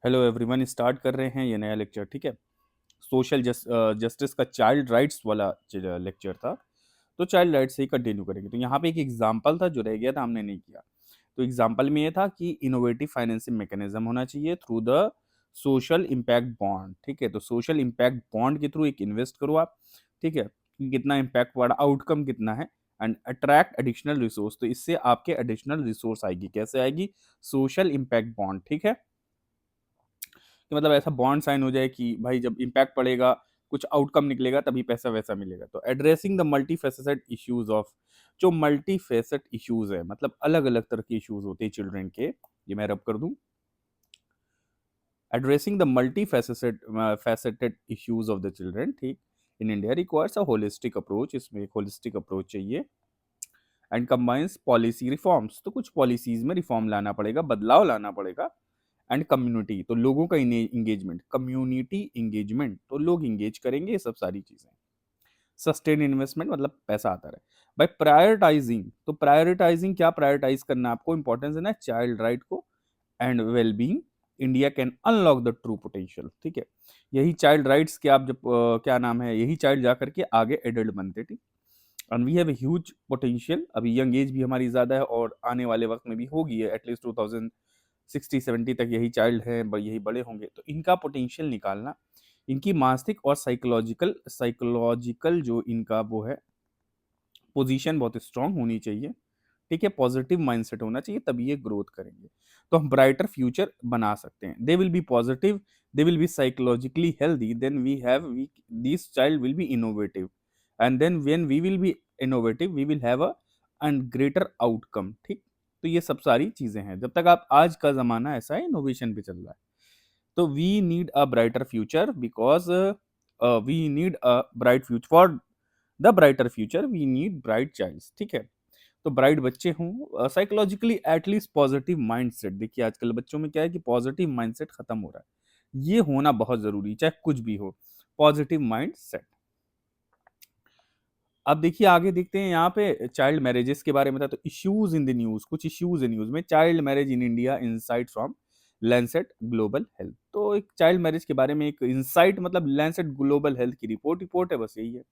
Hello everyone, start कर रहे हैं ये नया लेक्चर। ठीक है, सोशल जस्टिस का चाइल्ड राइट्स वाला लेक्चर था, तो चाइल्ड राइट्स से ही कंटिन्यू करेंगे। तो यहाँ पे एक एग्जांपल था जो रह गया था, हमने नहीं किया। तो एग्जांपल में ये था कि इनोवेटिव फाइनेंसिंग मैकेनिज्म होना चाहिए through the social impact bond. ठीक है, तो सोशल इम्पैक्ट बॉन्ड के थ्रू एक इन्वेस्ट करो आप। ठीक है, कि कितना इम्पैक्ट वाला आउटकम कितना है, एंड अट्रैक्ट एडिशनल रिसोर्स। तो इससे आपके एडिशनल रिसोर्स आएगी, कैसे आएगी? Social impact bond. ठीक है, कि मतलब ऐसा बॉन्ड साइन हो जाए कि भाई जब इम्पैक्ट पड़ेगा, कुछ आउटकम निकलेगा, तभी पैसा वैसा मिलेगा। तो addressing the multi faceted issues of, जो मल्टी फेसेट इश्यूज है, मतलब अलग अलग तरह के इश्यूज होते हैं चिल्ड्रन के। ये मैं रब कर दूं, addressing the multi faceted issues of the children. ठीक, in India requires a holistic approach. इसमें एक होलिस्टिक अप्रोच चाहिए, एंड कंबाइंस पॉलिसी रिफॉर्म्स। तो कुछ पॉलिसीज में रिफॉर्म लाना पड़ेगा, बदलाव लाना पड़ेगा। एंड कम्युनिटी, तो लोगों का इंगेजमेंट, कम्युनिटी इंगेजमेंट, तो लोग इंगेज करेंगे, ये सब सारी चीजें। सस्टेन इन्वेस्टमेंट, मतलब पैसा आता रहे। बाय प्रायोरिटाइजिंग, तो प्रायोरिटाइजिंग क्या प्रायोरिटाइज करना है आपको, इंपॉर्टेंस देना है चाइल्ड राइट को and wellbeing. India can unlock the true potential. ठीक है, यही चाइल्ड राइट्स के आप जब क्या नाम है, यही चाइल्ड जा करके आगे एडल्ट बनते। ठीक, and we have huge potential. अभी यंग एज भी हमारी ज्यादा है, और आने वाले वक्त में भी होगी, एटलीस्ट 2060-70 तक यही चाइल्ड है, यही बड़े होंगे। तो इनका पोटेंशियल निकालना, इनकी मानसिक और साइकोलॉजिकल साइकोलॉजिकल जो इनका वो है पोजीशन, बहुत स्ट्रांग होनी चाहिए। ठीक है, पॉजिटिव माइंडसेट होना चाहिए, तभी ये ग्रोथ करेंगे। तो हम ब्राइटर फ्यूचर बना सकते हैं। They will be positive, they will be psychologically healthy, then we this child will be innovative, and then when we will be innovative we will have a and greater outcome. ठीक, तो ये सब सारी चीजें हैं। जब तक आप, आज का जमाना ऐसा है, इनोवेशन पे चल रहा है। तो we need a brighter future because we need a bright future, for the brighter future we need bright child. ठीक है, तो ब्राइट बच्चे हों, साइकोलॉजिकली एटलीस्ट पॉजिटिव माइंडसेट। देखिए आजकल बच्चों में क्या है कि पॉजिटिव माइंडसेट खत्म हो रहा है, ये होना बहुत जरूरी है, चाहे कुछ भी हो, पॉजिटिव माइंडसेट। अब देखिए आगे देखते हैं, यहाँ पे चाइल्ड मैरिजेस के बारे में था। तो इश्यूज इन द न्यूज, कुछ इश्यूज इन न्यूज में, child marriage in India insight from Lancet global health. तो एक चाइल्ड मैरिज के बारे में एक इंसाइट, मतलब लैंसेट ग्लोबल हेल्थ की रिपोर्ट है, बस यही है।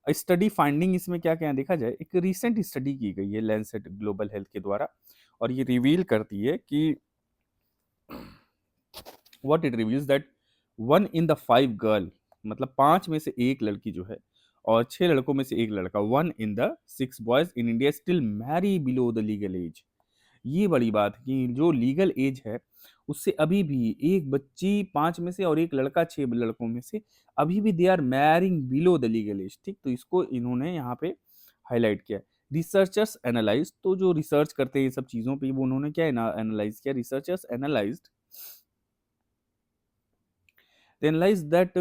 स्टडी फाइंडिंग इसमें क्या क्या देखा जाए, एक रिसेंट स्टडी की गई है लैंसेट ग्लोबल हेल्थ के द्वारा, और ये रिवील करती है कि what it reveals that 1 in the 5 girl, मतलब 5 में से 1 लड़की जो है, और 6 लड़कों में से 1 लड़का, 1 in the 6 boys in India still marry below the legal age. ये बड़ी बात है कि जो लीगल एज है, उससे अभी भी एक बच्ची 5 में से, और एक लड़का 6 लड़कों में से, अभी भी they are marrying below the legal age. ठीक, तो इसको इन्होंने यहाँ पे हाईलाइट किया। रिसर्चर्स एनालाइज, तो जो रिसर्च करते हैं ये सब चीज़ों पे, वो उन्होंने क्या एनालाइज किया, researchers analysed, they analyzed that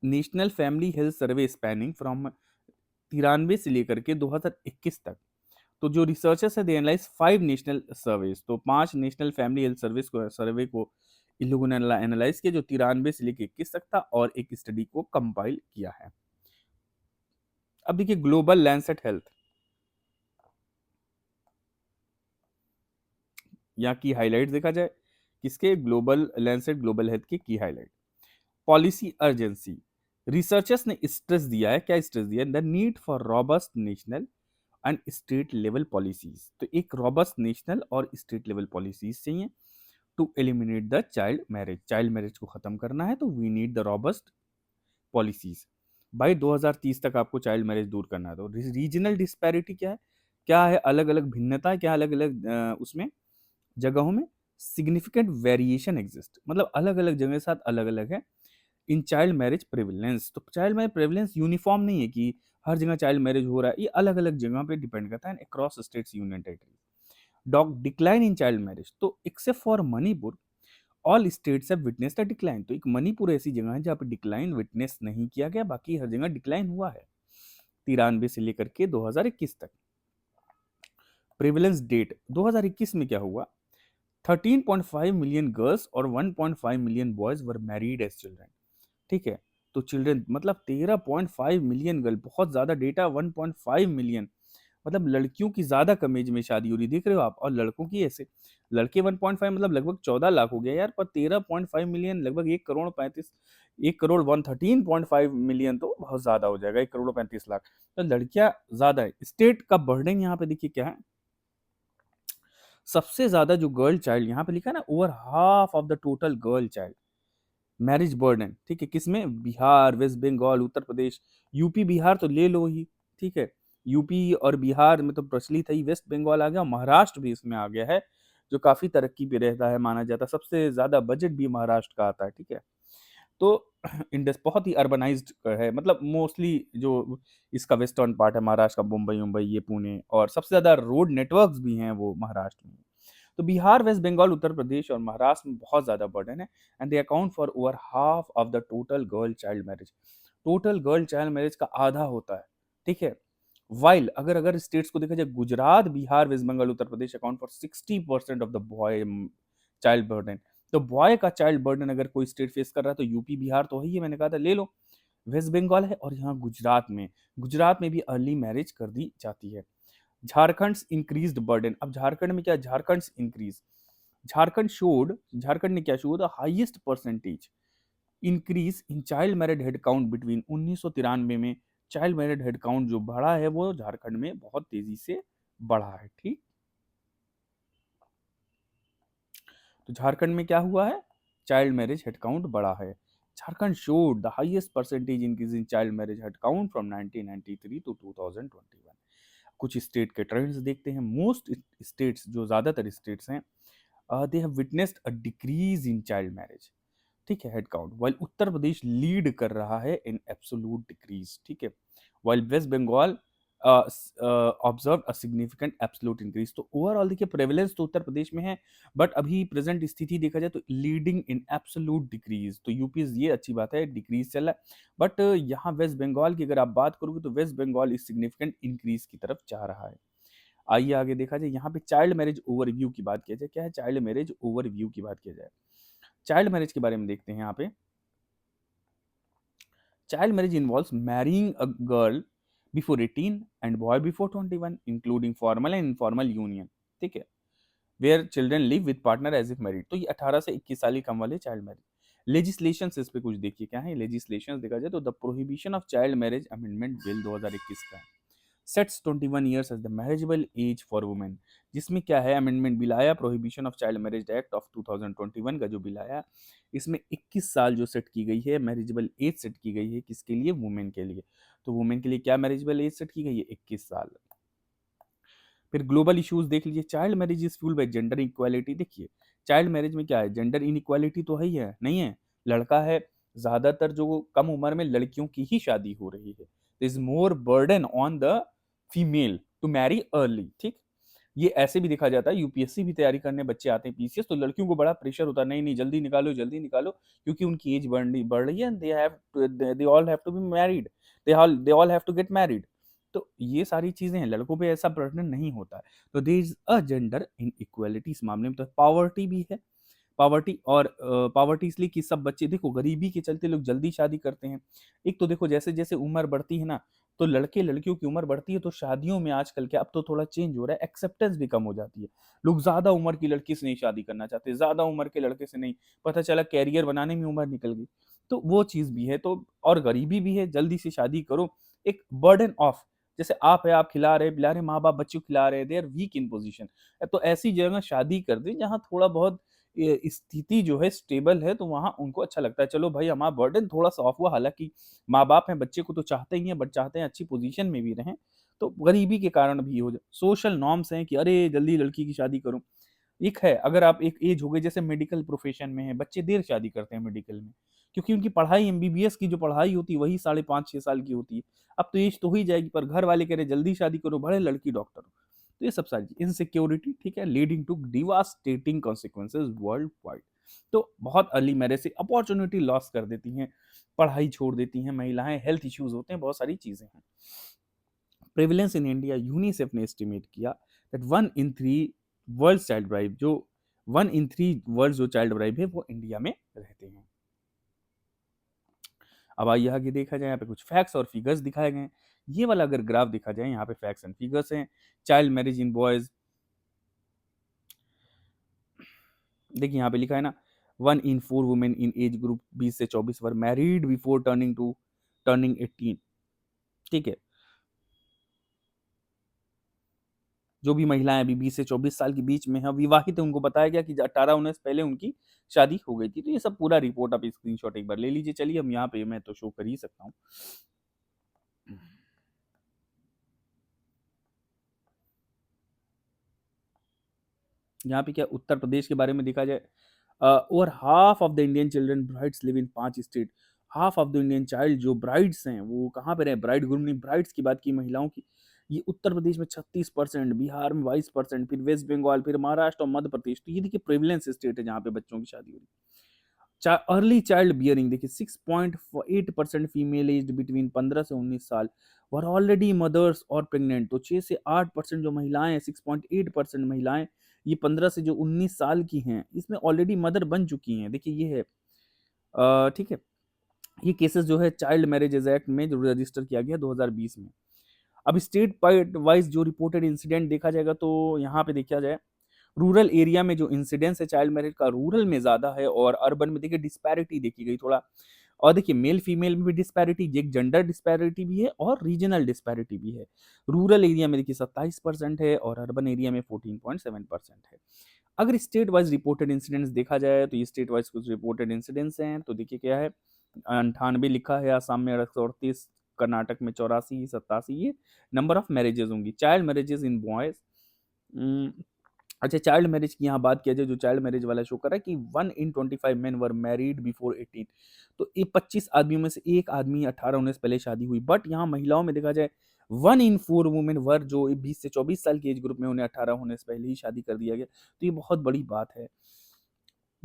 national family health survey spanning from 93 से लेकर के 2021 तक। तो जो रिसर्चर्स है, दे एनालाइज 5 नेशनल सर्वेज, तो 5 नेशनल फैमिली हेल्थ सर्वे को इन लोगों ने एनालाइज किया, जो 93 से लेकर 21 तक था, और एक स्टडी को कंपाइल किया है। अब देखिए ग्लोबल लैंसेट हेल्थ, यहाँ की हाईलाइट देखा जाए, किसके, ग्लोबल लैंसेट ग्लोबल हेल्थ की हाईलाइट। पॉलिसी अर्जेंसी, रिसर्चर्स ने स्ट्रेस दिया है, क्या स्ट्रेस दिया है, the need for robust national and state level policies. तो एक रॉबस्ट नेशनल और स्टेट लेवल पॉलिसीज चाहिए to eliminate the child marriage. Child marriage को खत्म करना है, तो we need the robust policies. By 2030 तक आपको चाइल्ड मैरिज दूर करना है। तो रीजनल डिस्पैरिटी क्या है, क्या है अलग अलग भिन्नता, क्या अलग अलग उसमें जगहों में सिग्निफिकेंट वेरिएशन एग्जिस्ट, मतलब अलग अलग जगह के साथ अलग अलग है। इन चाइल्ड मैरिज प्रेवलेंस, तो चाइल्ड मैरिज प्रेवलेंस यूनिफॉर्म नहीं है कि हर जगह चाइल्ड मैरिज हो रहा है, ये अलग अलग जगह पे डिपेंड करता है, across states union territory. Dog decline in child marriage, तो except for Manipur all states have witness the decline. तो एक मणिपुर ऐसी जगह है जहाँ पे डिक्लाइन विटनेस नहीं किया गया, बाकी हर जगह डिक्लाइन हुआ है 93 से लेकर के 2021 तक। प्रेवलेंस डेट 2021 में क्या हुआ, 13.5 मिलियन गर्ल्स और 1.5 million boys were married as children. ठीक है, तो चिल्ड्रन मतलब 13.5 मिलियन गर्ल, बहुत ज्यादा डेटा, 1.5 मिलियन, मतलब लड़कियों की ज्यादा कम एज में शादी हो रही, देख रहे हो आप, और लड़कों की ऐसे। लड़के 1.5 मतलब लगभग 14 लाख हो गया यार, पर 13.5 मिलियन, लगभग 1 करोड़ 113.5 मिलियन तो बहुत ज्यादा हो जाएगा, 1 करोड़ 35 लाख। तो लड़कियां ज्यादा है। स्टेट का बर्डन यहाँ पे देखिए क्या है, सबसे ज्यादा जो गर्ल चाइल्ड यहाँ पे लिखा है ना, over half of the total girl child marriage burden, ठीक है, किसमें, बिहार, वेस्ट बंगाल, उत्तर प्रदेश, यूपी बिहार तो ले लो ही, ठीक है, यूपी और बिहार में तो प्रचलित है ही, वेस्ट बंगाल आ गया, महाराष्ट्र भी इसमें आ गया है, जो काफी तरक्की पे रहता है माना जाता है, सबसे ज्यादा बजट भी महाराष्ट्र का आता है, ठीक है। तो इंडस बहुत ही अर्बनाइज्ड है, मतलब मोस्टली जो इसका वेस्टर्न पार्ट है महाराष्ट्र का, मुंबई मुंबई ये पुणे, और सबसे ज्यादा रोड नेटवर्क्स भी हैं वो महाराष्ट्र में। तो बिहार, वेस्ट बंगाल, उत्तर प्रदेश और महाराष्ट्र में बहुत ज्यादा बर्डन है, and they account for over half of the total girl child marriage. Total girl child marriage का आधा होता है, ठीक है। वाइल अगर अगर स्टेट्स को देखा जाए, Gujarat, Bihar, West Bengal, Uttar Pradesh account for 60% of the boy child burden. तो बॉय का चाइल्ड बर्डन अगर कोई स्टेट फेस कर रहा है तो यूपी बिहार तो है ही है, मैंने कहा था ले लो, वेस्ट बंगाल है, और यहाँ गुजरात में भी अर्ली मैरिज कर दी जाती है। झारखंड इंक्रीज्ड बर्डन, अब झारखंड में क्या, झारखंड इंक्रीज, झारखंड ने क्या show the highest percentage increase in child married head count between 1993 में। चाइल्ड मैरिड हेड काउंट जो बढ़ा है वो झारखंड में बहुत तेजी से बढ़ा है, ठीक। तो झारखंड में क्या हुआ है, चाइल्ड मैरिज हेड काउंट बढ़ा है। Jharkhand showed the highest percentage increase in child marriage head count from 1993 to 2021। कुछ स्टेट के ट्रेंड्स देखते हैं। मोस्ट स्टेट्स, जो ज्यादातर स्टेट्स हैं, they have witnessed a decrease in child marriage, ठीक है, head count, while Uttar Pradesh lead कर रहा है इन एब्सोल्यूट डिक्रीज, ठीक है, while West Bengal observe a significant absolute increase. तो ओवरऑल देखिए प्रेवलेंस तो उत्तर प्रदेश में है, बट अभी प्रेजेंट स्थिति देखा जाए तो लीडिंग इन एब्सोल्यूट डिक्रीज, तो यूपी, ये अच्छी बात है, डिक्रीज चल रहा है, बट यहाँ वेस्ट बंगाल की अगर आप बात करोगे तो वेस्ट बंगाल इस सिग्निफिकेंट इंक्रीज की तरफ जा रहा है। आइए आगे देखा जाए, यहाँ पे चाइल्ड मैरिज ओवरव्यू की बात किया जाए, क्या है चाइल्ड मैरिज ओवरव्यू की बात किया जाए, चाइल्ड मैरिज के बारे में देखते हैं यहाँ पे। Child marriage involves marrying a girl before 18 and boy before 21, including formal and informal union, ठीक है, where children live with partner as if married. तो ये 18 से 21 साल की कम वाले चाइल्ड मैरिज। लेजिस्लेशन इस पे कुछ देखिए क्या है लेजिस्लेशन, देखा जाए तो the prohibition of child marriage amendment bill 2021 का sets 21 years as the marriageable age for women. जिसमें क्या है, अमेंडमेंट बिल आया, prohibition of child marriage act of 2021 का जो बिल आया, इसमें 21 साल जो सेट की गई है, मैरिजेबल एज सेट की गई है, किसके लिए, वुमेन के लिए। तो वुमेन के लिए क्या मैरिजेबल एज सेट की गई है, 21 साल। फिर ग्लोबल इश्यूज देख लीजिए, child marriage is fuelled by gender equality. देखिए चाइल्ड मैरिज में क्या है, जेंडर इनइक्वालिटी तो है नहीं है, लड़का है, ज्यादातर जो कम उम्र में लड़कियों की ही शादी हो रही है, is more burden on the female to marry early, ठीक। ये ऐसे भी देखा जाता है, यूपीएससी भी तैयारी करने बच्चे आते हैं, पीसीएस, तो लड़कियों को बड़ा प्रेशर होता है, नहीं नहीं जल्दी निकालो जल्दी निकालो, क्योंकि उनकी एज बढ़ रही है, they all have to be married, they all have to get married. तो ये सारी चीजें हैं, लड़कों पे ऐसा बर्डन नहीं होता है। तो there is a gender inequality इस मामले में। तो पावर्टी भी है, पावर्टी, और पावर्टी इसलिए कि सब बच्चे, देखो गरीबी के चलते लोग जल्दी शादी करते हैं। एक तो देखो जैसे जैसे उम्र बढ़ती है ना, तो लड़के लड़कियों की उम्र बढ़ती है, तो शादियों में आजकल के, अब तो थोड़ा चेंज हो रहा है, एक्सेप्टेंस भी कम हो जाती है। लोग ज्यादा उम्र की लड़की से नहीं शादी करना चाहते, ज्यादा उम्र के लड़के से नहीं, पता चला कैरियर बनाने में उम्र निकल गई, तो वो चीज भी है। तो और गरीबी भी है, जल्दी से शादी करो, एक बर्डन ऑफ, जैसे आप है, आप खिला रहे पिला रहे, माँ बाप बच्चों को खिला रहे, they are weak in position, तो ऐसी जगह शादी कर दें जहाँ थोड़ा बहुत स्थिति जो है स्टेबल है, तो वहां उनको अच्छा लगता है, चलो भाई हमारा बर्डन थोड़ा सा ऑफ हुआ। हालांकि माँ बाप हैं, बच्चे को तो चाहते ही हैं, बट चाहते हैं अच्छी पोजीशन में भी रहें, तो गरीबी के कारण भी हो जाए। सोशल नॉर्म्स हैं कि अरे जल्दी लड़की की शादी करो। एक है, अगर आप एक एज हो गई, जैसे मेडिकल प्रोफेशन में है, बच्चे देर शादी करते हैं मेडिकल में, क्योंकि उनकी पढ़ाई, एमबीबीएस की जो पढ़ाई होती है वही 5.5-6 साल की होती है। अब तो एज तो हो ही जाएगी, पर घर वाले कह रहे जल्दी शादी करो, बड़े लड़की डॉक्टर हो। तो ये सब सारी इनसिक्योरिटी, ठीक है, leading to devastating consequences worldwide. तो बहुत अर्ली मैरिज से अपॉर्चुनिटी लॉस कर देती हैं, पढ़ाई छोड़ देती हैं महिलाएं, हेल्थ इश्यूज होते हैं, बहुत सारी चीजें हैं। प्रेवलेंस इन इंडिया, यूनिसेफ ने एस्टिमेट किया that 1 in 3 world child bribe, जो 1 in 3 वर्ल्ड जो चाइल्ड ब्राइब है वो इंडिया में रहते हैं। अब आइए आगे देखा जाए, यहाँ पे कुछ फैक्ट्स और फिगर्स दिखाए गए हैं। ये वाला अगर ग्राफ देखा जाए, यहाँ पे फैक्ट्स एंड फिगर्स हैं। चाइल्ड मैरिज इन बॉयज, देखिए यहाँ पे लिखा है ना, 1 in 4 women in age group 20 से 24 वर मैरिड बिफोर टर्निंग 18। ठीक है, जो भी महिलाएं अभी 20 से 24 साल के बीच में है, विवाहित है, उनको बताया गया कि 18-19 पहले उनकी शादी हो गई थी। तो ये सब पूरा रिपोर्ट आप स्क्रीनशॉट एक बार ले लीजिए। चलिए हम यहाँ पे मैं तो शो कर ही सकता हूँ। यहाँ पे क्या उत्तर प्रदेश के बारे में देखा जाए, over half of the Indian children brides live in 5 state. Half of the Indian child जो ब्राइड्स हैं वो कहाँ पे रहे, ब्राइड ग्रूम नहीं, ब्राइड्स की बात की, महिलाओं की। ये उत्तर प्रदेश में 36%, बिहार में 22%, फिर वेस्ट बंगाल, फिर महाराष्ट्र और मध्य प्रदेश। तो ये देखिए प्रेवलेंस स्टेट है जहाँ पे बच्चों की शादी हो रही है। अर्ली चाइल्ड बियरिंग देखिए 6.8% फीमेल एज बिटवीन 15 से 19 साल वर ऑलरेडी मदर्स और प्रेग्नेंट। तो 6 से 8% जो महिलाएं हैं, 6.8% महिलाएं ये 15 से जो 19 साल की हैं, इसमें ऑलरेडी मदर बन चुकी हैं। देखिए ये है, ठीक है, ये केसेस जो है चाइल्ड मैरिजेज एक्ट में जो रजिस्टर किया गया 2020 में। अब स्टेट वाइज जो रिपोर्टेड इंसिडेंट देखा जाएगा तो यहाँ पे देखा जाए, रूरल एरिया में जो इंसिडेंस है चाइल्ड मैरिज का, रूरल में ज्यादा है, और अर्बन में देखिए डिस्पैरिटी देखी गई थोड़ा। और देखिए मेल फीमेल में भी डिस्पैरिटी, एक जेंडर डिस्पैरिटी भी है और रीजनल डिस्पैरिटी भी है। रूरल एरिया में देखिए 27% है और अर्बन एरिया में 14.7% है। अगर स्टेट वाइज रिपोर्टेड इंसिडेंट्स देखा जाए तो ये स्टेट वाइज कुछ रिपोर्टेड इंसिडेंट्स हैं। तो देखिए क्या है, 98 लिखा है, आसाम में 138, कर्नाटक में 84, 87 ये नंबर ऑफ मैरिजेज होंगी, चाइल्ड मैरिजेज इन बॉयज। अच्छा, चाइल्ड मैरिज की यहाँ बात किया जाए, जो चाइल्ड मैरिज वाला शो कर रहा है कि 1 in 25 men were married before 18। तो ये 25 आदमियों में से एक आदमी 18-19 पहले शादी हुई। बट यहाँ महिलाओं में देखा जाए 1 in 4 वुमेन वर जो 20 से 24 साल के एज ग्रुप में, उन्हें 18 होने से पहले ही शादी कर दिया गया। तो ये बहुत बड़ी बात है।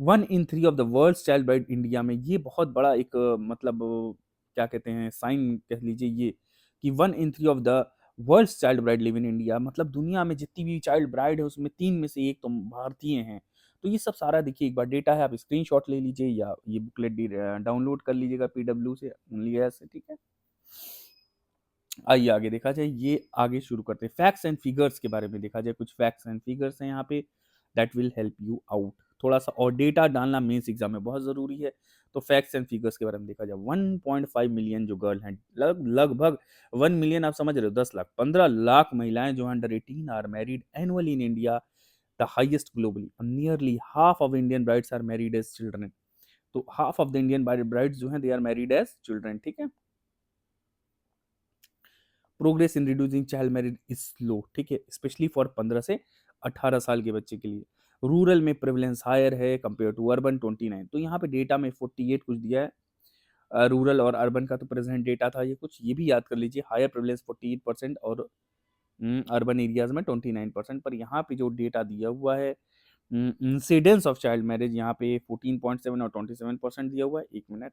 1 in 3 of the world child bride India में, ये बहुत बड़ा एक मतलब क्या कहते हैं साइन कह लीजिए ये, कि 1 in 3 of the world child bride live in India, मतलब दुनिया में जितनी भी चाइल्ड ब्राइड है उसमें 3 में से एक तो भारतीय हैं। तो ये सब सारा देखिए एक बार डेटा है, आप स्क्रीनशॉट ले लीजिए या ये बुकलेट डाउनलोड कर लीजिएगा पीडब्ल्यू से, ओनली ऐसे, ठीक है। आइए आगे देखा जाए, ये आगे शुरू करते हैं फैक्ट्स एंड फिगर्स के बारे में। देखा जाए कुछ फैक्ट्स एंड फिगर्स हैं यहाँ पे, that will help you out थोड़ा सा, और डेटा डालना मेंस एग्जाम में बहुत जरूरी है। तो फैक्ट्स एंड फिगर्स के बारे में देखा जाए, 1.5 मिलियन जो गर्ल हैं, लगभग 1 मिलियन, आप समझ रहे हो 10 लाख, 15 लाख महिलाएं जो under 18 are married annually in India, the highest globally. Nearly half of Indian brides are married as children. तो half of the Indian brides जो हैं they are married as children, ठीक है। Progress in reducing child marriage is slow, ठीक है, specially for 15 से 18 साल के बच्चे के लिए। रूरल में प्रेवलेंस हायर है कंपेयर टू अर्बन 29। तो यहाँ पे डेटा में 48 कुछ दिया है, रूरल और अर्बन का तो प्रेजेंट डेटा था ये कुछ, ये भी याद कर लीजिए, हायर प्रेवलेंस 48% और अर्बन एरियाज में 29%। पर यहाँ पे जो डेटा दिया हुआ है इंसिडेंस ऑफ चाइल्ड मैरिज, यहाँ पे 14.7 और 27% दिया हुआ है। एक मिनट,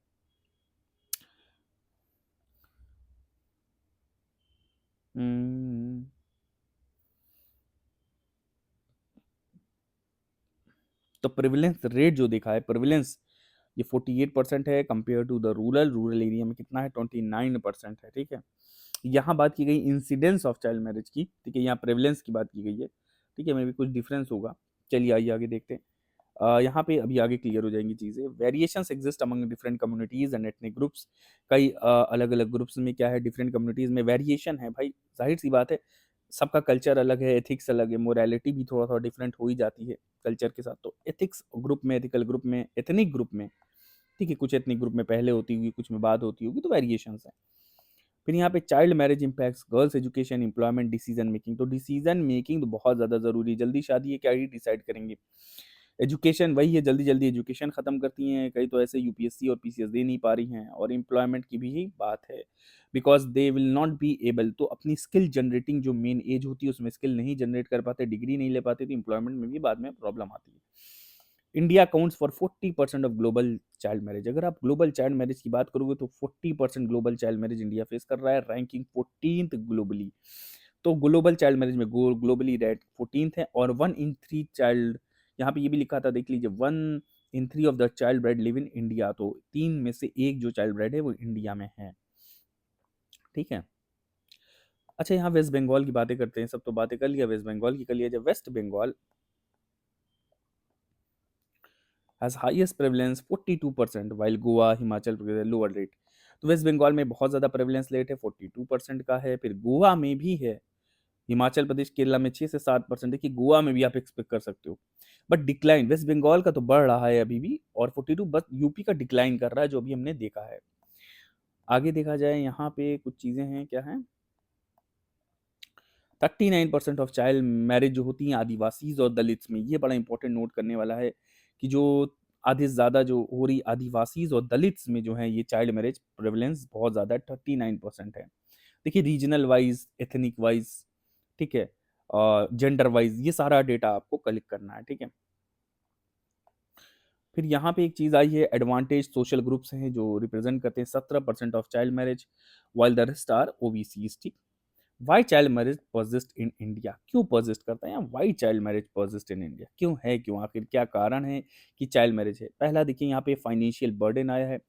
तो प्रिविलेंस रेट जो देखा है, प्रिविलेंस ये 48% है compare to the rural area में कितना है, 29% है, ठीक है। यहाँ बात की गई इंसिडेंस ऑफ चाइल्ड मैरिज की, ठीक है, यहाँ प्रेवलेंस की बात की गई है, ठीक है, मे भी कुछ डिफरेंस होगा। चलिए आइए आगे देखते हैं। यहाँ पे अभी आगे क्लियर हो जाएंगी चीज़ें। Variations exist among different communities and ethnic groups. कई अलग अलग ग्रुप्स में क्या है, डिफरेंट कम्युनिटीज में वेरिएशन है भाई, जाहिर सी बात है, सबका कल्चर अलग है, एथिक्स अलग है, मोरालिटी भी थोड़ा थोड़ा डिफरेंट हो ही जाती है कल्चर के साथ। तो एथिक्स ग्रुप में, एथिकल ग्रुप में, एथनिक ग्रुप में, ठीक है, कुछ एथनिक ग्रुप में पहले होती होगी, कुछ में बाद होती होगी, तो वेरिएशंस हैं। फिर यहाँ पे child marriage impacts girls education, employment, decision making. तो डिसीजन मेकिंग तो बहुत ज़्यादा ज़रूरी है, जल्दी शादी है क्या ही डिसाइड करेंगे। एजुकेशन वही है, जल्दी जल्दी एजुकेशन ख़त्म करती हैं, कई तो ऐसे यूपीएससी और पीसीएस दे नहीं पा रही हैं। और एम्प्लॉयमेंट की भी बात है, because they will not be able, तो अपनी स्किल जनरेटिंग जो मेन एज होती है उसमें स्किल नहीं जनरेट कर पाते, डिग्री नहीं ले पाते, तो एम्प्लॉयमेंट में भी बाद में प्रॉब्लम आती है। India accounts for 40% of global child marriage. अगर आप ग्लोबल चाइल्ड मैरिज की बात करोगे तो 40% global child marriage India face कर रहा है, रैंकिंग 14th ग्लोबली। तो ग्लोबल चाइल्ड मैरिज में ग्लोबली रैंक 14th है। और 1 in 3 चाइल्ड, यहाँ पे ये भी लिखा था देख लीजिए, 1 in 3 of the child bride live in India. तो 3 में से एक जो चाइल्ड ब्राइड है वो इंडिया में है, ठीक है। अच्छा, यहाँ वेस्ट बंगाल की बातें करते हैं, सब तो बातें कर लिया, वेस्ट बंगाल की कर लिया। जब West Bengal has highest prevalence 42%, while Goa, Himachal Pradesh lower rate. तो वेस्ट बंगाल में बहुत ज़्यादा प्रेवलेंस रेट है, 42% का है। फिर गोवा में भी है, हिमाचल प्रदेश, केरला में 6 से 7%। देखिए, गोवा में भी आप एक्सपेक्ट कर सकते हो। बट डिक्लाइन वेस्ट बंगाल का तो बढ़ रहा है अभी भी, और 42 बस यूपी का डिक्लाइन कर रहा है, जो अभी हमने देखा है। आगे देखा जाए, यहाँ पे कुछ चीज़ें हैं, क्या हैं? 39% ऑफ चाइल्ड मैरिज जो होती हैं आदिवासीज और दलित्स में, ये बड़ा इंपॉर्टेंट नोट करने वाला है कि जो आधे से ज़्यादा जो हो रही आदिवासीज और दलित्स में जो है ये चाइल्ड मैरिज प्रेवलेंस बहुत ज़्यादा है, 39% है। देखिए, रीजनल वाइज, एथनिक वाइज, ठीक है, और जेंडर वाइज, ये सारा डेटा आपको कलेक्ट करना है, ठीक है। फिर यहाँ पे एक चीज़ आई है, एडवांटेज सोशल ग्रुप्स हैं जो रिप्रेजेंट करते हैं 17% of child marriage, while the rest are OBCs, ठीक। Why child marriage persist in India, क्यों परसिस्ट करता है? Why child marriage persist in India, क्यों है, क्यों, आखिर क्या कारण है कि चाइल्ड मैरिज है? पहला देखिए, यहाँ पे फाइनेंशियल बर्डन आया है,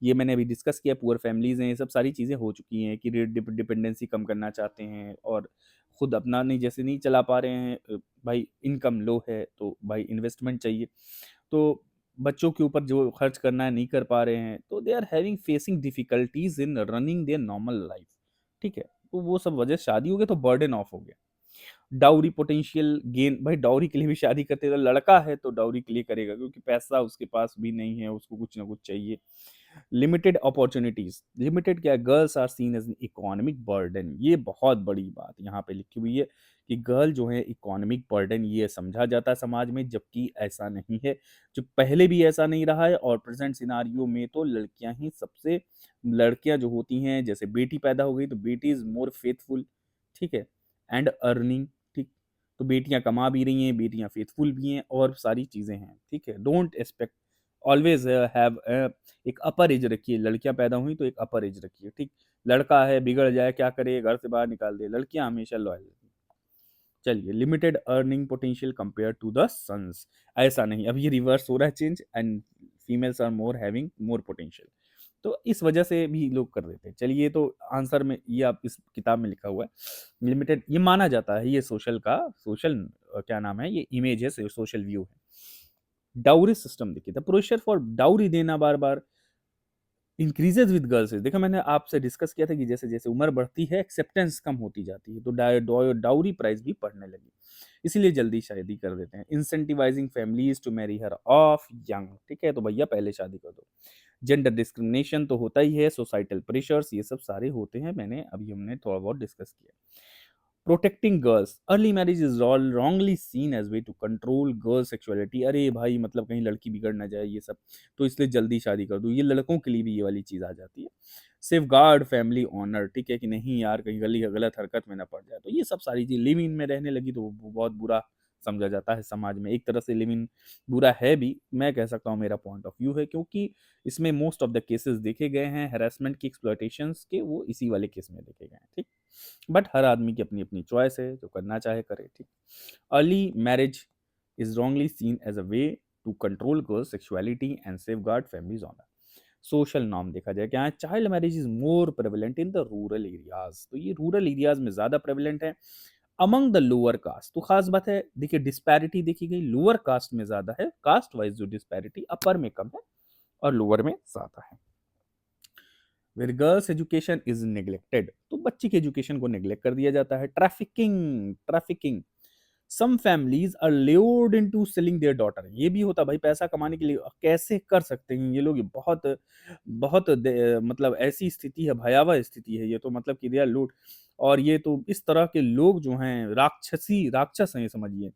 ये मैंने अभी डिस्कस किया, पुअर फैमिलीज हैं, ये सब सारी चीज़ें हो चुकी हैं कि डिपेंडेंसी कम करना चाहते हैं और खुद अपना नहीं, जैसे नहीं चला पा रहे हैं, भाई इनकम लो है तो भाई इन्वेस्टमेंट चाहिए, तो बच्चों के ऊपर जो खर्च करना है नहीं कर पा रहे हैं, तो they are having facing difficulties in running their normal life, ठीक है। तो वो सब वजह, शादी हो गया तो बर्डन ऑफ हो गया। डाउरी पोटेंशियल गेन, भाई डाउरी के लिए भी शादी करते हैं, तो लड़का है तो डाउरी के लिए करेगा क्योंकि पैसा उसके पास भी नहीं है, उसको कुछ ना कुछ चाहिए। लिमिटेड अपॉर्चुनिटीज, लिमिटेड क्या है, girls are seen as economic burden, ये बहुत बड़ी बात यहाँ पे लिखी हुई है कि गर्ल जो है इकोनॉमिक बर्डन ये समझा जाता है समाज में, जबकि ऐसा नहीं है, जो पहले भी ऐसा नहीं रहा है, और प्रेजेंट सिनारियो में तो लड़कियां ही सबसे, लड़कियां जो होती हैं, जैसे बेटी पैदा हो गई तो बेटी इज मोर फेथफुल, ठीक है, एंड अर्निंग, ठीक। तो बेटियां कमा भी रही हैं, बेटियां फेथफुल भी हैं, और सारी चीजें हैं, ठीक है। डोंट एक्सपेक्ट, ऑलवेज हैव एक अपर एज रखिए, लड़कियां पैदा हुई तो एक अपर एज रखिए, ठीक। लड़का है, बिगड़ जाए क्या करे, घर से बाहर निकाल दे, लड़कियां हमेशा लॉयल। चलिए, limited earning potential compare to the sons, ऐसा नहीं, अब ये रिवर्स हो रहा है change, and females are more having more potential, तो इस वजह से भी लोग कर देते हैं। चलिए, ये तो आंसर में, ये आप इस किताब में लिखा हुआ है, लिमिटेड, ये माना जाता है, ये सोशल का, सोशल क्या नाम है, ये इमेज है, सोशल व्यू है। डाउरी सिस्टम देखिए, द प्रेशर फॉर डाउरी देना बार बार इंक्रीजेज विद गर्ल्स, देखा मैंने आपसे डिस्कस किया था कि जैसे जैसे उम्र बढ़ती है एक्सेप्टेंस कम होती जाती है, तो डाउरी प्राइस भी बढ़ने लगी, इसीलिए जल्दी शादी कर देते हैं। Incentivising families to marry her off young, ठीक है, तो भैया पहले शादी कर दो। जेंडर डिस्क्रिमिनेशन तो होता ही है, सोसाइटल प्रेशर्स, ये सब सारे होते हैं, मैंने अभी हमने थोड़ा बहुत डिस्कस किया। Protecting girls, early marriage is all wrongly seen as way to control girls sexuality, अरे भाई मतलब कहीं लड़की बिगड़ ना जाए, ये सब, तो इसलिए जल्दी शादी कर दो, ये लड़कों के लिए भी ये वाली चीज आ जाती है। सेफ गार्ड फैमिली ऑनर, ठीक है, कि नहीं यार कहीं गली गलत हरकत में ना पड़ जाए, तो ये सब सारी चीज, लिव इन में रहने लगी तो वो बहुत बुरा समझा जाता है समाज में, एक तरह से लिव इन बुरा है भी, मैं कह सकता हूँ, मेरा पॉइंट ऑफ व्यू है, क्योंकि इसमें मोस्ट ऑफ द केसेस देखे गए हैं हैरेसमेंट की, एक्सप्लॉयटेशंस के, वो इसी वाले केस में देखे गए हैं, ठीक। बट हर आदमी की अपनी अपनी चॉइस है, जो करना चाहे करे, ठीक। Early marriage is wrongly seen as a way to control girls sexuality and safeguard families honour. Social norm देखा जाए क्या है, child marriage is more prevalent in the rural areas, तो ये रूरल एरियाज में ज्यादा प्रेवलेंट है। Among the lower caste, तो खास बात है, देखिए डिस्पैरिटी देखी गई, लोअर कास्ट में ज्यादा है, कास्ट वाइज जो डिस्पैरिटी अपर में कम है और लोअर में ज्यादा है। Where girls education is neglected, तो बच्ची के एजुकेशन को नेग्लेक्ट कर दिया जाता है। Trafficking, trafficking, some families are lured into selling their daughter, ये भी होता, भाई पैसा कमाने के लिए कैसे कर सकते हैं ये लोग, ये बहुत बहुत मतलब ऐसी स्थिति है, भयावह स्थिति है ये तो, मतलब कि दे आर लूट, और ये तो इस तरह के लोग जो हैं राक्षसी, राक्षस हैं ये समझिए,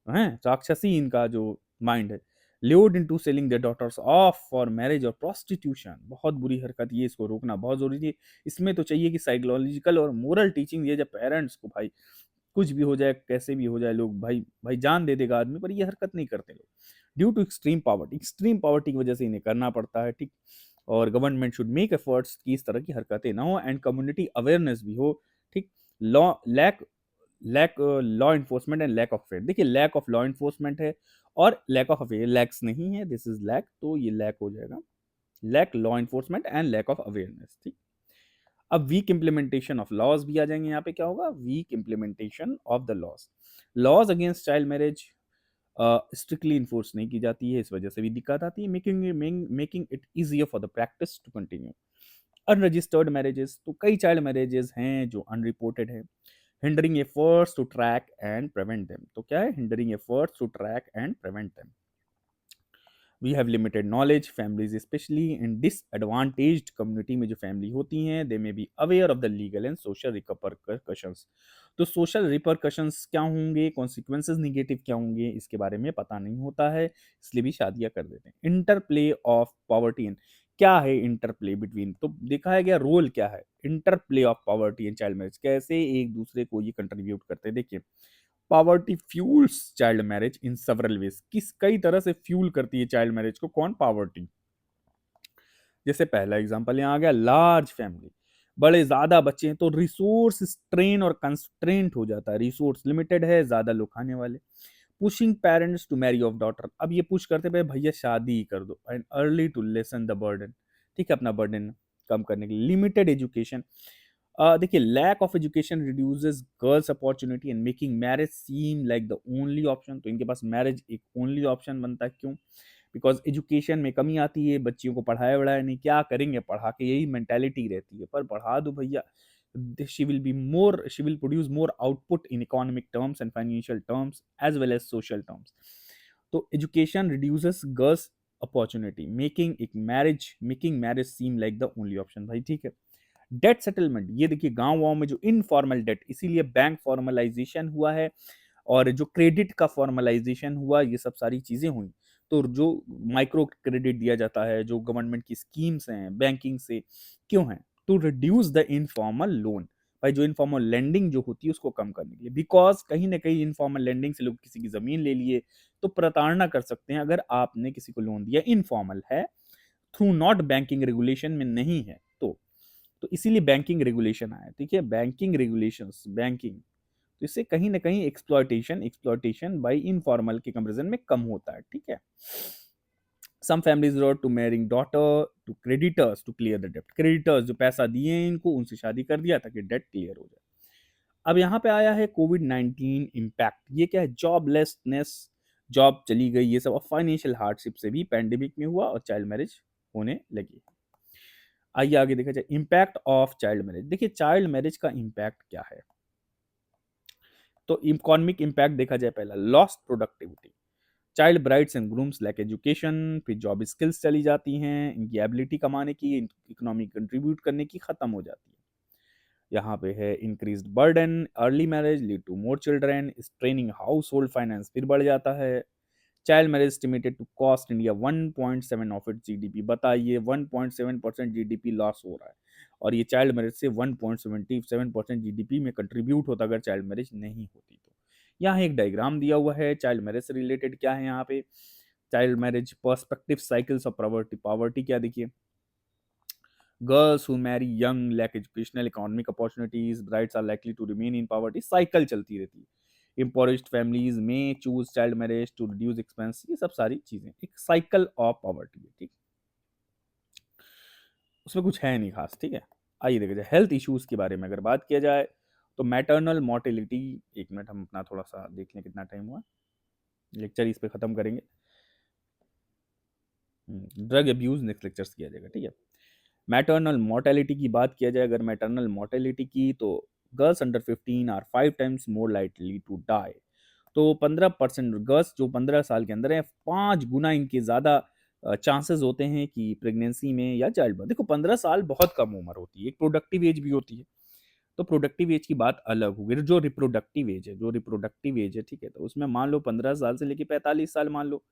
हैं राक्षसी, इनका जो माइंड है। Lured into selling their daughters off for marriage और प्रोस्टिट्यूशन, बहुत बुरी हरकत, ये इसको रोकना बहुत जरूरी है। इसमें तो चाहिए कि साइकोलॉजिकल और मोरल टीचिंग दिया जाए पेरेंट्स को, भाई कुछ भी हो जाए, कैसे भी हो जाए, लोग भाई भाई जान दे देगा आदमी, पर ये हरकत नहीं करते लोग। ड्यू टू एक्सट्रीम पॉवर्टी की वजह से इन्हें करना पड़ता है, ठीक। और गवर्नमेंट शुड मेक एफर्ट्स कि इस तरह की हरकतें ना हो, एंड कम्युनिटी अवेयरनेस भी हो, ठीक। Law lack lack law enforcement and lack of fair, देखिए लैक ऑफ लॉ इन्फोर्समेंट है और लैक ऑफ अवेयर, लैक्स नहीं है, दिस इज लैक, तो ये लैक हो जाएगा, lack law enforcement and lack of awareness, ठीक। अब वीक इम्प्लीमेंटेशन ऑफ लॉज भी आ जाएंगे यहाँ पे, क्या होगा, weak implementation of the laws, laws against child marriage strictly enforce नहीं की जाती है, इस वजह से भी दिक्कत आती है, making it easier for the practice to continue. Unregistered marriages, तो कई चाइल्ड मैरिजेस हैं जो अनरिपोर्टेड है, hindering efforts to track and prevent them, तो क्या है, hindering efforts to track and prevent them. We have limited knowledge, families specially in disadvantaged community में जो फैमिली होती हैं, they may be aware of the legal and social repercussions, तो social repercussions क्या होंगे, कॉन्सिक्वेंसेज निगेटिव क्या होंगे, इसके बारे में पता नहीं होता है, इसलिए भी शादियां कर देते हैं। इंटरप्ले ऑफ पॉवर्टी एंड, क्या है इंटरप्ले बिटवीन, तो देखा है क्या रोल क्या है, interplay of poverty and child marriage, कैसे एक दूसरे को ये कंट्रीब्यूट करते हैं। देखिए, poverty fuels child marriage in several ways, किस कई तरह से फ्यूल करती है चाइल्ड मैरिज को, कौन, पॉवर्टी। जैसे पहला एग्जांपल यहाँ आ गया, लार्ज फैमिली, बड़े ज्यादा बच्चे हैं तो रिसोर्स स्ट्रेन और कंस्ट्रेंट हो जाता है, रिसोर्स लिमिटेड है, ज्यादा लोग खाने वाले। Pushing parents to marry of daughter, अब ये पुश करते भाई भैया शादी ही कर दो, and early to lessen the burden, ठीक है, अपना बर्डन कम करने के लिए। लिमिटेड एजुकेशन, देखिए, lack of education reduces girls opportunity and making marriage seem like the only option, तो इनके पास मैरिज एक ओनली ऑप्शन बनता है, क्यों, बिकॉज एजुकेशन में कमी आती है, बच्चियों को पढ़ाया बढ़ाया नहीं, क्या करेंगे पढ़ा के, यही मेंटेलिटी रहती है, पर पढ़ा दो भैया, she will produce more output in economic terms and financial terms as well as social terms. तो education reduces girls opportunity, making marriage seem like the only option, भाई ठीक है। डेट सेटलमेंट, ये देखिए गांव वाँव में जो इनफॉर्मल डेट, इसीलिए बैंक फॉर्मलाइजेशन हुआ है, और जो क्रेडिट का फॉर्मलाइजेशन हुआ, ये सब सारी चीजें हुई, तो जो माइक्रो क्रेडिट दिया जाता है, जो गवर्नमेंट की स्कीम्स हैं बैंकिंग से, क्यों है, to reduce the informal loan, भाई जो इनफॉर्मल लेंडिंग जो होती है उसको कम करने के लिए, बिकॉज कहीं ना कहीं इनफॉर्मल लेंडिंग से लोग किसी की जमीन ले लिए तो प्रताड़ना कर सकते हैं, अगर आपने किसी को लोन दिया इनफॉर्मल है, थ्रू नॉट बैंकिंग रेगुलेशन में नहीं है, तो इसीलिए बैंकिंग रेगुलेशन आया, ठीक है, बैंकिंग रेगुलेशंस, बैंकिंग, तो इससे कहीं ना कहीं एक्सप्लॉयटेशन बाय इनफॉर्मल के कंपैरिजन में कम होता है, ठीक है। Some families road to marrying daughter to creditors to clear the डेब्ट, क्रेडिटर्स जो पैसा दिए इनको, उनसे शादी कर दिया ताकि डेट क्लियर हो जाए। अब यहाँ पे आया है कोविड-19 इम्पैक्ट, ये क्या है, जॉबलेसनेस, जॉब चली गई, ये सब, और फाइनेंशियल हार्डशिप से भी पैंडेमिक में हुआ और चाइल्ड मैरिज होने लगी। आइए आगे देखा जाए, इम्पैक्ट ऑफ चाइल्ड मैरिज, देखिए चाइल्ड मैरिज का इम्पैक्ट क्या है, तो इकोनॉमिक इम्पैक्ट देखा जाए, पहला lost productivity, child brides and grooms lack education, फिर जॉब स्किल्स चली जाती हैं, इनकी एबिलिटी कमाने की, इकोनॉमी कंट्रीब्यूट करने की खत्म हो जाती है। यहाँ पे है increased burden, early marriage lead to more children, straining household finance फिर बढ़ जाता है। Child marriage estimated to cost India 1.7 of it GDP, बताइए 1.7% जीडीपी लॉस हो रहा है, और ये चाइल्ड मैरिज से 1.77% जीडीपी में कंट्रीब्यूट होता अगर चाइल्ड मैरिज नहीं होती तो। यहाँ एक डायग्राम दिया हुआ है चाइल्ड मैरिज से रिलेटेड, क्या है यहाँ पे, child marriage perspective cycles of poverty, poverty क्या, देखिए, girls who marry young lack educational economic opportunities, brides are likely to remain in poverty, cycle चलती रहती है। इम्पोरिस्ड फैमिलीज में choose child marriage to reduce expense, ये सब सारी चीजें एक साइकिल ऑफ पॉवर्टी है, ठीक, उसमें कुछ है नहीं खास, ठीक है। आइए देखा जाए हेल्थ इश्यूज के बारे में अगर बात किया जाए, तो मैटरनल मोर्टेलिटी, एक मिनट हम अपना थोड़ा सा देख लें कितना टाइम हुआ, लेक्चर इस पे खत्म करेंगे, ड्रग अब्यूज नेक्स्ट लेक्चर्स किया जाएगा, ठीक है। मैटरनल मोर्टेलिटी की बात किया जाए, अगर मैटरनल मोर्टेलिटी की, तो girls under 15 are 5 times more likely to die, तो 15% गर्ल्स जो 15 साल के अंदर है, 5 गुना इनके ज़्यादा चांसेस होते हैं कि प्रेगनेंसी में या चाइल्ड बर्थ, देखो 15 साल बहुत कम उम्र होती है, एक प्रोडक्टिव एज भी होती है, तो प्रोडक्टिव एज की बात अलग होगी, जो रिप्रोडक्टिव एज है, ठीक है, तो उसमें मान लो 15 साल से लेके 45 साल मान लो।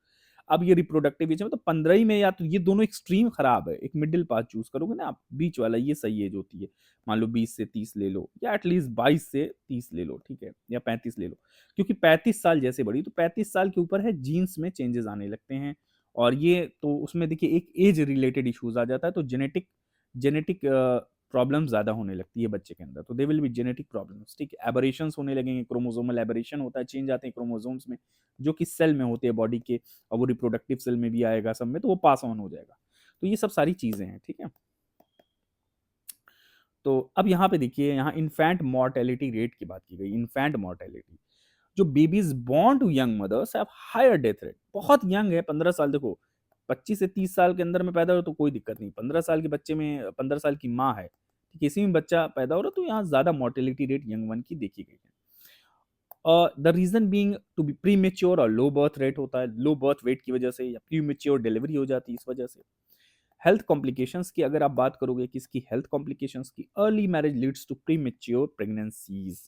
अब ये रिप्रोडक्टिव एज में तो 15 ही में, या तो ये दोनों एक्सट्रीम खराब है, एक मिडिल पाथ चूज करोगे ना आप, बीच वाला ये सही एज होती है, मान लो 20 से 30 ले लो, या एटलीस्ट 22 से 30 ले लो, ठीक है, या 35 ले लो, क्योंकि 35 साल जैसे बढ़ी तो 35 साल के ऊपर है जीन्स में चेंजेस आने लगते हैं, और ये तो उसमें देखिए एक एज रिलेटेड इश्यूज आ जाता है, तो जेनेटिक जेनेटिक प्रॉब्लम ज़्यादा होने लगती है बच्चे के अंदर, तो दे विल बी जेनेटिक प्रॉब्लम्स, ठीक है, एबरेशंस होने लगेंगे, क्रोमोसोमल एबरेशन होता है, चेंज आते हैं क्रोमोसोम्स में, जो कि सेल में होते हैं बॉडी के, और वो रिप्रोडक्टिव सेल में भी आएगा सब में, तो वो पास ऑन हो जाएगा, तो ये सब सारी चीज़ें हैं, ठीक है। तो अब यहाँ पे देखिए, यहाँ इन्फैंट मॉर्टेलिटी रेट की बात की गई। इन्फैंट मॉर्टेलिटी, जो babies born to young mothers have higher death rate. बहुत यंग है, 15 साल, देखो 25 से 30 साल के अंदर में पैदा हो तो कोई दिक्कत नहीं, 15 साल के बच्चे में, 15 साल की माँ है, किसी में बच्चा पैदा हो रहा, तो यहाँ ज़्यादा मॉर्टेलिटी रेट यंग वन की देखी गई है। The reason being to be premature, और लो बर्थ रेट होता है, लो बर्थ वेट की वजह से, या प्रीमेच्योर डिलीवरी हो जाती है इस वजह से। हेल्थ कॉम्प्लिकेशंस की अगर आप बात करोगे, किसकी हेल्थ कॉम्प्लिकेशंस की, early marriage leads to premature pregnancies,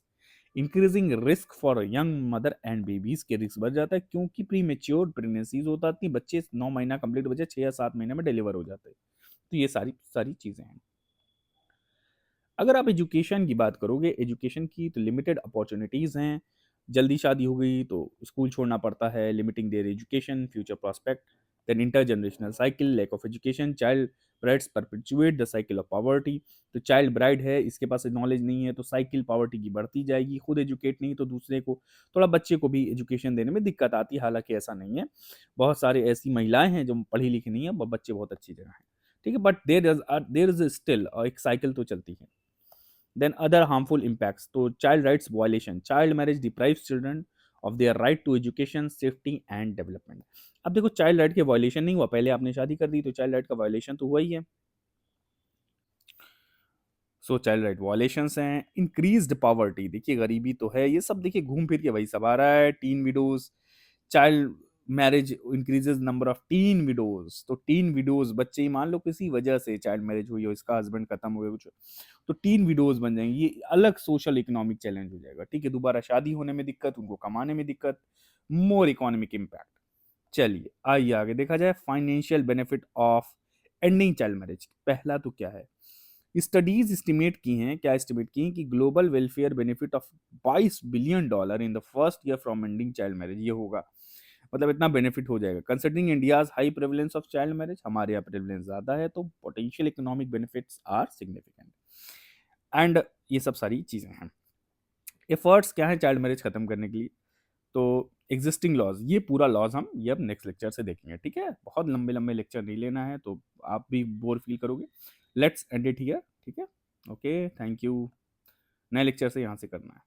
increasing risk for young mother and babies के रिस्क बढ़ जाता है, क्योंकि प्रीमेच्योर प्रेगनेंसीज होता है, बच्चे 9 महीना कंप्लीट बचे 6 या 7 महीने में डिलीवर हो जाते हैं। तो ये सारी सारी चीज़ें हैं। अगर आप एजुकेशन की बात करोगे, एजुकेशन की तो लिमिटेड अपॉर्चुनिटीज़ हैं। जल्दी शादी हो गई तो स्कूल छोड़ना पड़ता है, limiting their education, future prospect. Then intergenerational cycle, lack of education, child brides perpetuate the cycle of poverty. तो चाइल्ड ब्राइड है, इसके पास नॉलेज नहीं है, तो साइकिल पॉवर्टी की बढ़ती जाएगी। खुद एजुकेट नहीं तो दूसरे को, थोड़ा बच्चे को भी एजुकेशन देने में दिक्कत आती है। हालांकि ऐसा नहीं है, बहुत सारे ऐसी महिलाएं हैं जो पढ़ी लिखी नहीं है, बच्चे बहुत अच्छी जगह हैं, ठीक है, बट देर इज स्टिल एक साइकिल तो चलती है। Then other harmful impacts, तो child rights violation, child marriage deprives children of their right to education, safety and development। अब देखो, चाइल्ड राइट के वायलेशन नहीं हुआ, पहले आपने शादी कर दी तो चाइल्ड राइट का वायलेशन तो हुआ ही है। सो चाइल्ड राइट वायलेशंस हैं। इंक्रीज्ड पॉवर्टी, देखिए गरीबी तो है, ये सब देखिए घूम फिर के वही सब आ रहा है। Tin widows, child marriage increases number of tin widows. तो टीन विडोज बच्चे ही, मान लो किसी वजह से चाइल्ड मैरिज हुई हो, इसका हस्बैंड खत्म हुए कुछ, तो टीन विडोज बन जाएंगी। ये अलग सोशल इकोनॉमिक चैलेंज हो जाएगा, ठीक है, दोबारा शादी होने में दिक्कत, उनको कमाने में दिक्कत, मोर इकोनॉमिक इम्पैक्ट। चलिए आइए आगे देखा जाए financial benefit of ending child marriage. पहला तो क्या है, स्टडीज एस्टिमेट की हैं, क्या एस्टिमेट की हैं कि global welfare benefit of $22 billion in the first year from ending child marriage. ये होगा, मतलब इतना बेनिफिट हो जाएगा। Considering India's high prevalence of child marriage, हमारे यहाँ प्रेवलेंस ज़्यादा है, तो potential economic benefits are significant. And ये सब सारी चीज़ें हैं। एफर्ट्स क्या है चाइल्ड मैरिज खत्म करने के लिए, तो एग्जिस्टिंग लॉज, ये पूरा लॉज हम ये अब नेक्स्ट लेक्चर से देखेंगे, ठीक है, बहुत लंबे लंबे लेक्चर नहीं लेना है तो आप भी बोर फील करोगे। लेट्स एंड इट हियर, ठीक है, ओके, थैंक यू। नए लेक्चर से यहाँ से करना है।